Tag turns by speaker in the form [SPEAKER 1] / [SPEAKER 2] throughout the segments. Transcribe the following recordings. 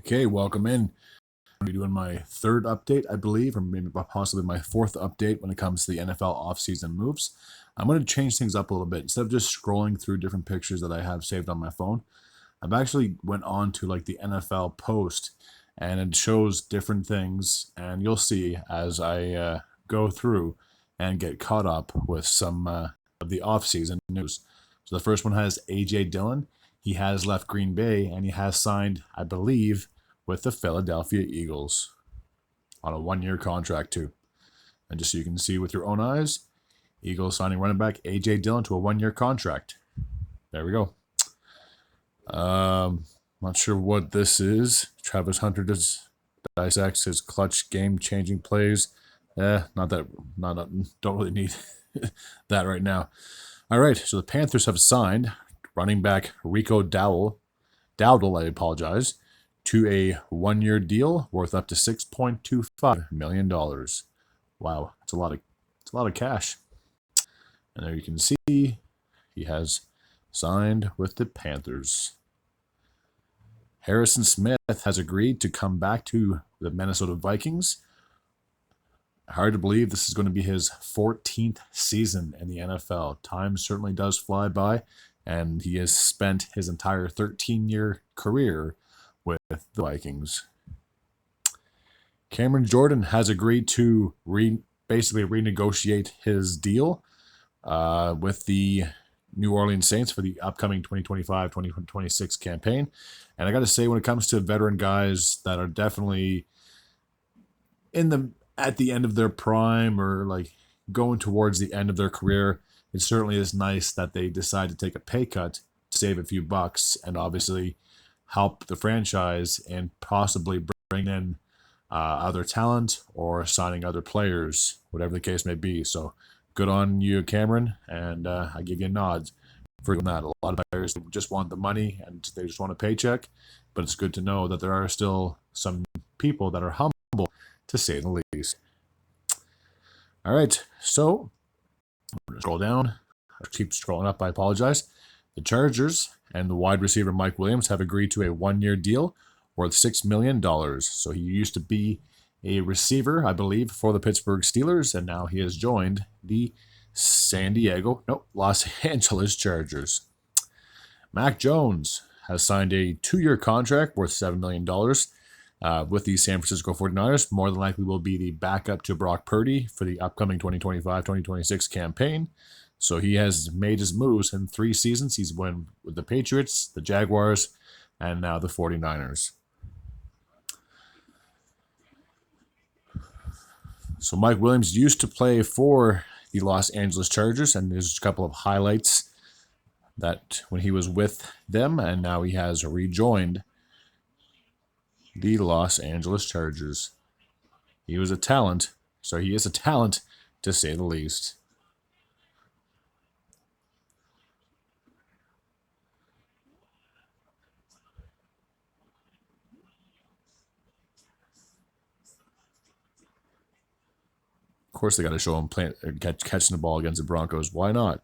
[SPEAKER 1] Okay, welcome in. I'm going to be doing my third update, I believe, or maybe possibly my fourth update when it comes to the NFL offseason moves. I'm going to change things up a little bit. Instead of just scrolling through different pictures that I have saved on my phone, I've actually went on to like the NFL post, and it shows different things, and you'll see as I go through and get caught up with some of the offseason news. So the first one has A.J. Dillon. He has left Green Bay, and he has signed, I believe, with the Philadelphia Eagles on a one-year contract too. And just so you can see with your own eyes, Eagles signing running back A.J. Dillon to a one-year contract. There we go. Not sure what this is. Travis Hunter dissects his clutch game-changing plays. Not that. Don't really need that right now. All right, so the Panthers have signed running back Rico Dowdle, I apologize, to a one-year deal worth up to $6.25 million. Wow, it's a lot of cash. And there you can see he has signed with the Panthers. Harrison Smith has agreed to come back to the Minnesota Vikings. Hard to believe this is going to be his 14th season in the NFL. Time certainly does fly by, and he has spent his entire 13-year career with the Vikings. Cameron Jordan has agreed to basically renegotiate his deal with the New Orleans Saints for the upcoming 2025-2026 campaign. And I got to say, when it comes to veteran guys that are definitely at the end of their prime or like going towards the end of their career, it certainly is nice that they decide to take a pay cut to save a few bucks and obviously help the franchise and possibly bring in other talent or signing other players, whatever the case may be. So good on you, Cameron, and I give you a nod for doing that. A lot of players just want the money and they just want a paycheck, but it's good to know that there are still some people that are humble, to say the least. All right, so I'm going to scroll down. I keep scrolling up, I apologize. The Chargers and the wide receiver Mike Williams have agreed to a one-year deal worth $6 million. So he used to be a receiver, I believe, for the Pittsburgh Steelers, and now he has joined the Los Angeles Chargers. Mac Jones has signed a 2-year contract worth $7 million with the San Francisco 49ers. More than likely will be the backup to Brock Purdy for the upcoming 2025-2026 campaign. So he has made his moves in 3 seasons. He's won with the Patriots, the Jaguars, and now the 49ers. So Mike Williams used to play for the Los Angeles Chargers, and there's a couple of highlights that when he was with them, and now he has rejoined the Los Angeles Chargers. He was a talent, so he is a talent to say the least. Of course, they got to show him catching the ball against the Broncos. Why not?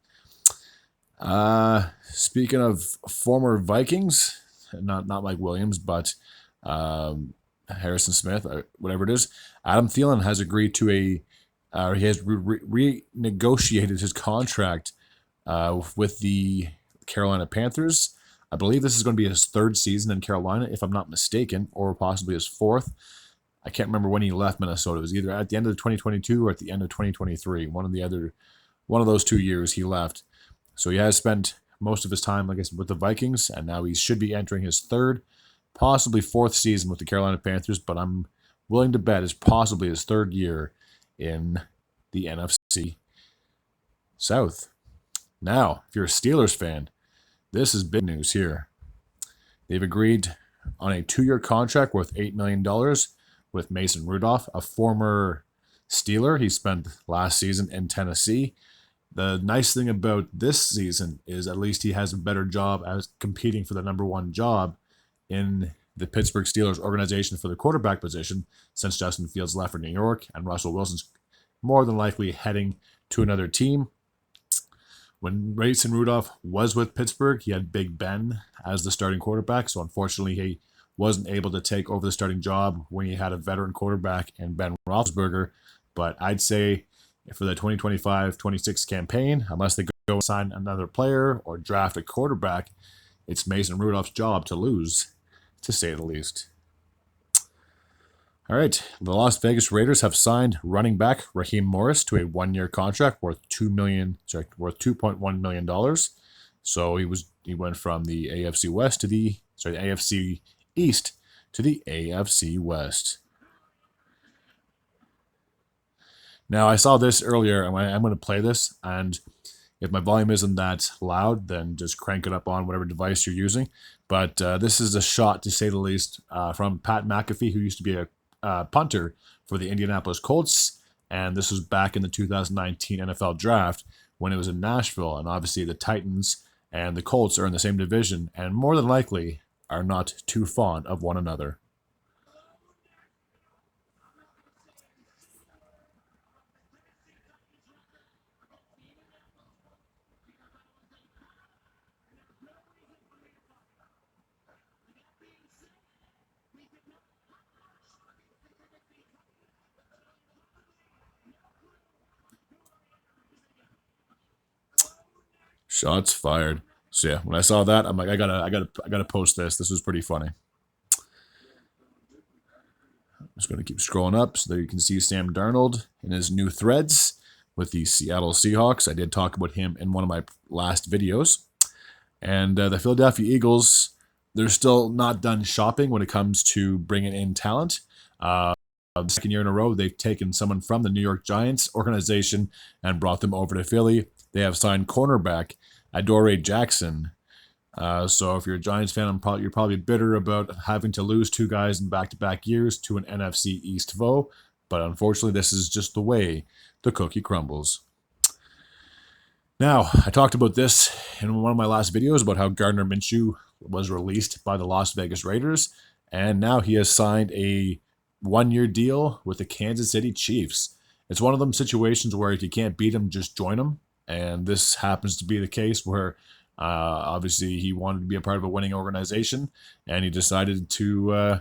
[SPEAKER 1] Speaking of former Vikings, not Mike Williams, but Harrison Smith, whatever it is, Adam Thielen has agreed to he has renegotiated his contract with the Carolina Panthers. I believe this is going to be his 3rd season in Carolina, if I'm not mistaken, or possibly his 4th. I can't remember when he left Minnesota. It was either at the end of 2022 or at the end of 2023. One of those 2 years he left. So he has spent most of his time, like I said, with the Vikings, and now he should be entering his 3rd, possibly 4th season with the Carolina Panthers, but I'm willing to bet it's possibly his 3rd year in the NFC South. Now, if you're a Steelers fan, this is big news here. They've agreed on a 2-year contract worth $8 million with Mason Rudolph, a former Steeler. He spent last season in Tennessee. The nice thing about this season is at least he has a better job as competing for the number 1 job in the Pittsburgh Steelers organization for the quarterback position, since Justin Fields left for New York and Russell Wilson's more than likely heading to another team. When Mason Rudolph was with Pittsburgh, he had Big Ben as the starting quarterback, so unfortunately he wasn't able to take over the starting job when he had a veteran quarterback in Ben Roethlisberger. But I'd say for the 2025-26 campaign, unless they go and sign another player or draft a quarterback, it's Mason Rudolph's job to lose, to say the least. All right, the Las Vegas Raiders have signed running back Raheem Morris to a one-year contract worth $2.1 million. So he went from the AFC West to the AFC East to the AFC West. Now I saw this earlier, and I'm going to play this, and if my volume isn't that loud, then just crank it up on whatever device you're using. But this is a shot, to say the least, from Pat McAfee, who used to be a punter for the Indianapolis Colts, and this was back in the 2019 NFL Draft when it was in Nashville, and obviously the Titans and the Colts are in the same division, and more than likely are not too fond of one another. Shots fired. So yeah, when I saw that, I'm like, I gotta post this. This was pretty funny. I'm just gonna keep scrolling up so that you can see Sam Darnold in his new threads with the Seattle Seahawks. I did talk about him in one of my last videos. And the Philadelphia Eagles, they're still not done shopping when it comes to bringing in talent. The second year in a row, they've taken someone from the New York Giants organization and brought them over to Philly. They have signed cornerback Adoree Jackson. So if you're a Giants fan, you're probably bitter about having to lose two guys in back-to-back years to an NFC East foe. But unfortunately, this is just the way the cookie crumbles. Now, I talked about this in one of my last videos about how Gardner Minshew was released by the Las Vegas Raiders, and now he has signed a one-year deal with the Kansas City Chiefs. It's one of them situations where if you can't beat them, just join them. And this happens to be the case where obviously he wanted to be a part of a winning organization, and he decided to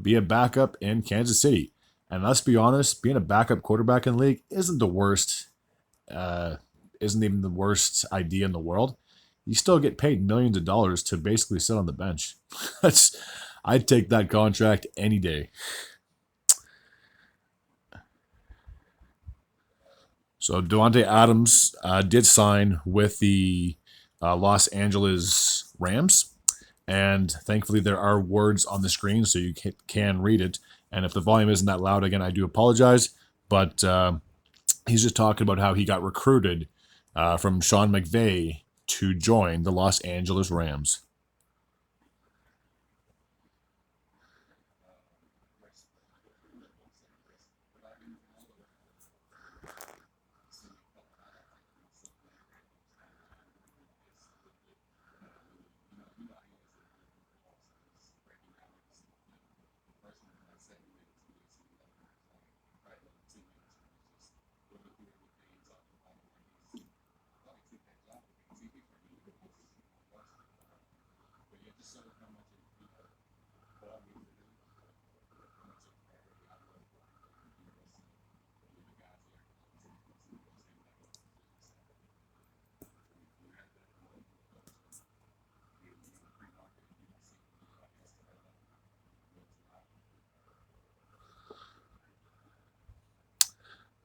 [SPEAKER 1] be a backup in Kansas City. And let's be honest, being a backup quarterback in the league isn't even the worst idea in the world. You still get paid millions of dollars to basically sit on the bench. I'd take that contract any day. So Davante Adams did sign with the Los Angeles Rams, and thankfully there are words on the screen so you can read it. And if the volume isn't that loud, again, I do apologize. But he's just talking about how he got recruited from Sean McVay to join the Los Angeles Rams.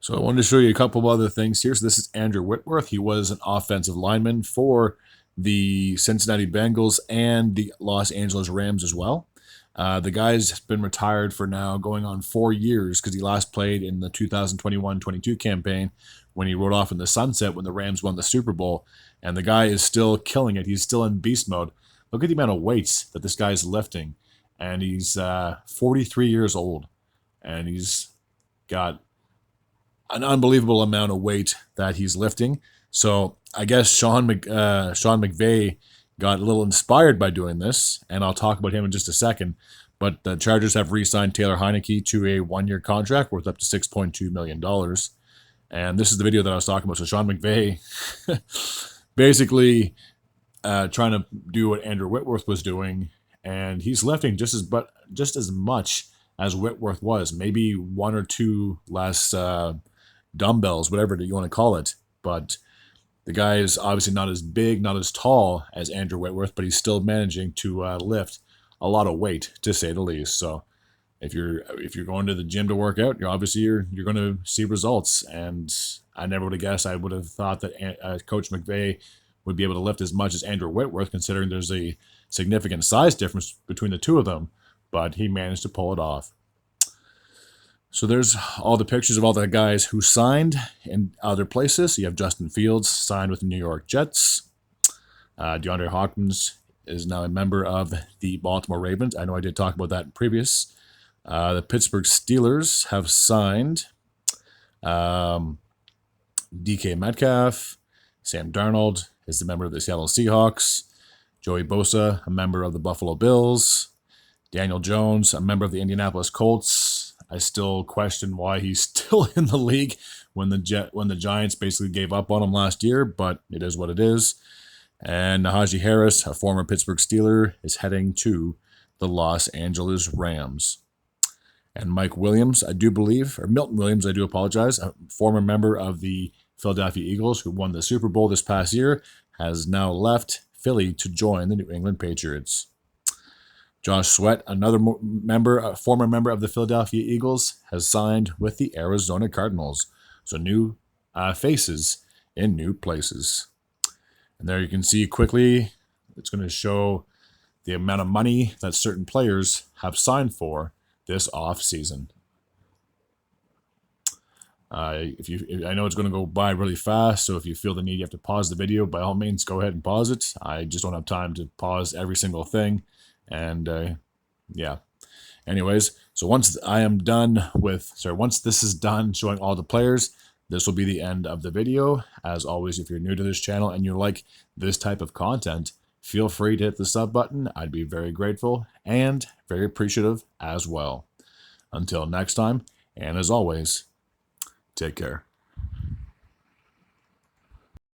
[SPEAKER 1] So I wanted to show you a couple of other things here. So this is Andrew Whitworth. He was an offensive lineman for the Cincinnati Bengals and the Los Angeles Rams as well. The guy's been retired for now going on 4 years because he last played in the 2021-22 campaign when he rode off in the sunset when the Rams won the Super Bowl. And the guy is still killing it. He's still in beast mode. Look at the amount of weights that this guy's lifting. And he's 43 years old. And he's got an unbelievable amount of weight that he's lifting. So I guess Sean McVay got a little inspired by doing this, and I'll talk about him in just a second. But the Chargers have re-signed Taylor Heinicke to a one-year contract worth up to $6.2 million. And this is the video that I was talking about. So Sean McVay basically trying to do what Andrew Whitworth was doing and he's lifting just as much as Whitworth was. Maybe one or two less dumbbells, whatever you want to call it. But the guy is obviously not as big, not as tall as Andrew Whitworth, but he's still managing to lift a lot of weight, to say the least. So if you're going to the gym to work out, you're going to see results. And I never would have guessed. I would have thought that Coach McVay would be able to lift as much as Andrew Whitworth, considering there's a significant size difference between the two of them. But he managed to pull it off. So there's all the pictures of all the guys who signed in other places. So you have Justin Fields signed with the New York Jets. DeAndre Hopkins is now a member of the Baltimore Ravens. I know I did talk about that in previous. The Pittsburgh Steelers have signed DK Metcalf. Sam Darnold is a member of the Seattle Seahawks. Joey Bosa, a member of the Buffalo Bills. Daniel Jones, a member of the Indianapolis Colts. I still question why he's still in the league when the Giants basically gave up on him last year, but it is what it is. And Najee Harris, a former Pittsburgh Steeler, is heading to the Los Angeles Rams. And Milton Williams, I do apologize, a former member of the Philadelphia Eagles who won the Super Bowl this past year, has now left Philly to join the New England Patriots. Josh Sweat, another former member of the Philadelphia Eagles, has signed with the Arizona Cardinals. So new faces in new places. And there you can see quickly, it's going to show the amount of money that certain players have signed for this off season. I know it's going to go by really fast, so if you feel the need you have to pause the video, by all means, go ahead and pause it. I just don't have time to pause every single thing. And yeah. Anyways, so once this is done showing all the players, this will be the end of the video. As always, if you're new to this channel and you like this type of content, feel free to hit the sub button. I'd be very grateful and very appreciative as well. Until next time, and as always, take care.